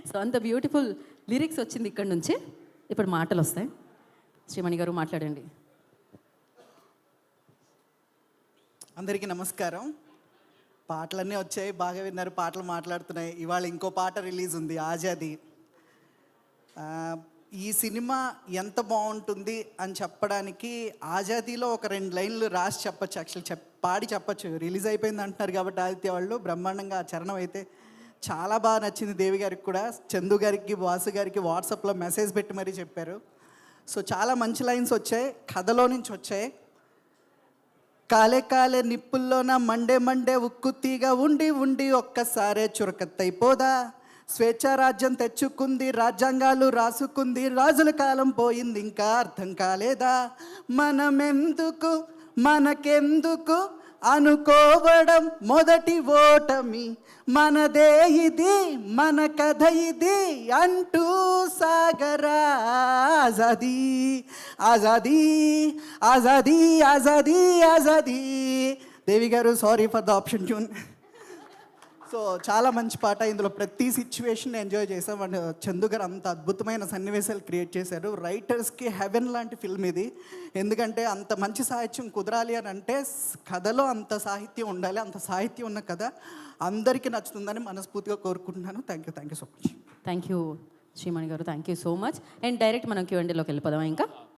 So అంత beautiful lyrics వచ్చింది ఇక్కడ నుంచి. ఇప్పుడు మాటలు వస్తాయి. శ్రీమణి గారు మాట్లాడండి. అందరికీ నమస్కారం. పాటలన్నీ వచ్చాయి, బాగా విన్నారు, పాటలు మాట్లాడుతున్నాయి. ఇవాళ ఇంకో పాట రిలీజ్ ఉంది, ఆజాదీ. ఈ సినిమా ఎంత బాగుంటుంది అని చెప్పడానికి ఆజాదీలో ఒక 2 లైన్లు రాసి చెప్పచ్చు, యాక్చువల్ పాడి చెప్పచ్చు. రిలీజ్ అయిపోయింది అంటున్నారు కాబట్టి ఆదిత్య వాళ్ళు బ్రహ్మాండంగా ఆ చరణం అయితే చాలా బాగా నచ్చింది. దేవి గారికి కూడా, చందు గారికి, వాసు గారికి వాట్సాప్లో మెసేజ్ పెట్టి మరీ చెప్పారు. సో చాలా మంచి లైన్స్ వచ్చాయి, కథలో నుంచి వచ్చాయి. కాలే కాలే నిప్పుల్లోన మండే మండే ఉక్కు తీగ ఉండి ఉండి ఒక్కసారే చురకత్తైపోదా. స్వేచ్ఛ రాజ్యం తెచ్చుకుంది, రాజ్యాంగాలు రాసుకుంది, రాజుల కాలం పోయింది, ఇంకా అర్థం కాలేదా. మనమెందుకు మనకెందుకు అనుకోవడం మొదటి ఓటమి, మనదే ఇది మన కథ ఇది అంటూ సాగరా. ఆజాదీ ఆజాదీ ఆజాదీ ఆజాదీ ఆజాదీ. దేవి గారు, sorry for the option tune. So చాలా మంచి పాట. ఇందులో ప్రతి సిచ్యువేషన్ ఎంజాయ్ చేసాం. అండ్ చందు గారు అంత అద్భుతమైన సన్నివేశాలు క్రియేట్ చేశారు. రైటర్స్కి హెవెన్ లాంటి ఫిల్మ్ ఇది. ఎందుకంటే అంత మంచి సాహిత్యం కుదరాలి అని అంటే కథలో అంత సాహిత్యం ఉండాలి. అంత సాహిత్యం ఉన్న కథ అందరికీ నచ్చుతుందని మనస్ఫూర్తిగా కోరుకుంటున్నాను. Thank you so much. Thank you Srimani గారు, thank you so much. And direct మనం Q&Aలోకి వెళ్ళిపోదాం ఇంకా.